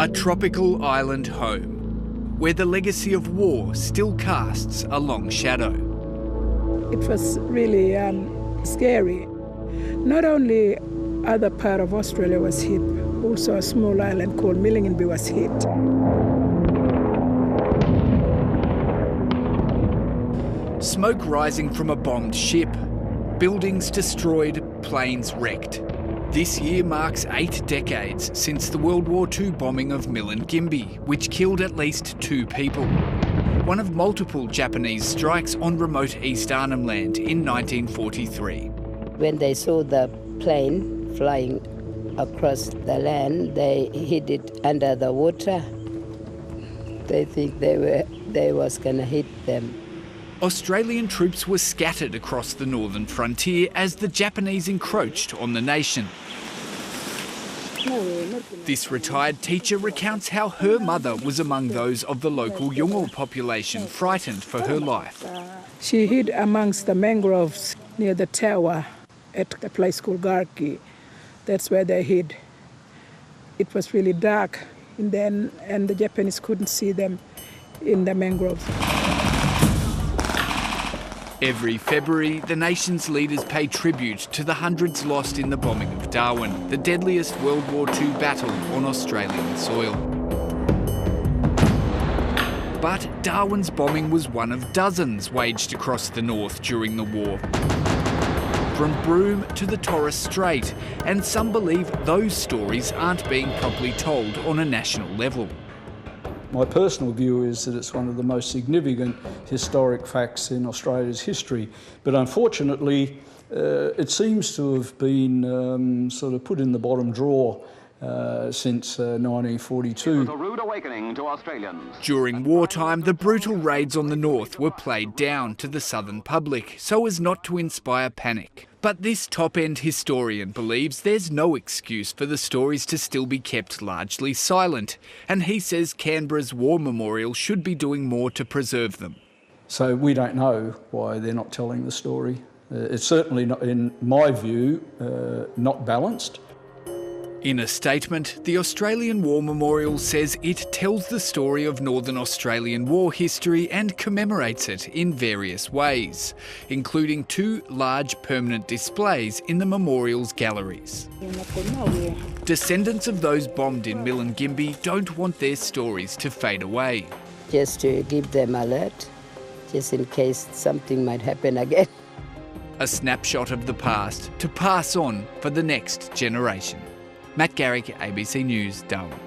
A tropical island home, where the legacy of war still casts a long shadow. It was really scary. Not only other part of Australia was hit, also a small island called Millingenby was hit. Smoke rising from a bombed ship, buildings destroyed, planes wrecked. This year marks 8 decades since the World War II bombing of Millingenby, which killed at least 2 people. One of multiple Japanese strikes on remote East Arnhem Land in 1943. When they saw the plane flying across the land, they hid it under the water. They think they was gonna hit them. Australian troops were scattered across the northern frontier as the Japanese encroached on the nation. This retired teacher recounts how her mother was among those of the local Yolngu population frightened for her life. She hid amongst the mangroves near the tower at a place called Garki. That's where they hid. It was really dark then, and the Japanese couldn't see them in the mangroves. Every February, the nation's leaders pay tribute to the hundreds lost in the bombing of Darwin, the deadliest World War II battle on Australian soil. But Darwin's bombing was one of dozens waged across the north during the war. From Broome to the Torres Strait, and some believe those stories aren't being properly told on a national level. My personal view is that it's one of the most significant historic facts in Australia's history, but unfortunately it seems to have been sort of put in the bottom drawer since 1942. It was a rude awakening to Australians. During wartime, the brutal raids on the north were played down to the southern public so as not to inspire panic. But this top-end historian believes there's no excuse for the stories to still be kept largely silent, and he says Canberra's War Memorial should be doing more to preserve them. So we don't know why they're not telling the story. It's certainly not, in my view, not balanced. In a statement, the Australian War Memorial says it tells the story of Northern Australian war history and commemorates it in various ways, including 2 large permanent displays in the memorial's galleries. Descendants of those bombed in Millingenby don't want their stories to fade away. Just to give them alert, just in case something might happen again. A snapshot of the past to pass on for the next generation. Matt Garrick, ABC News, Darwin.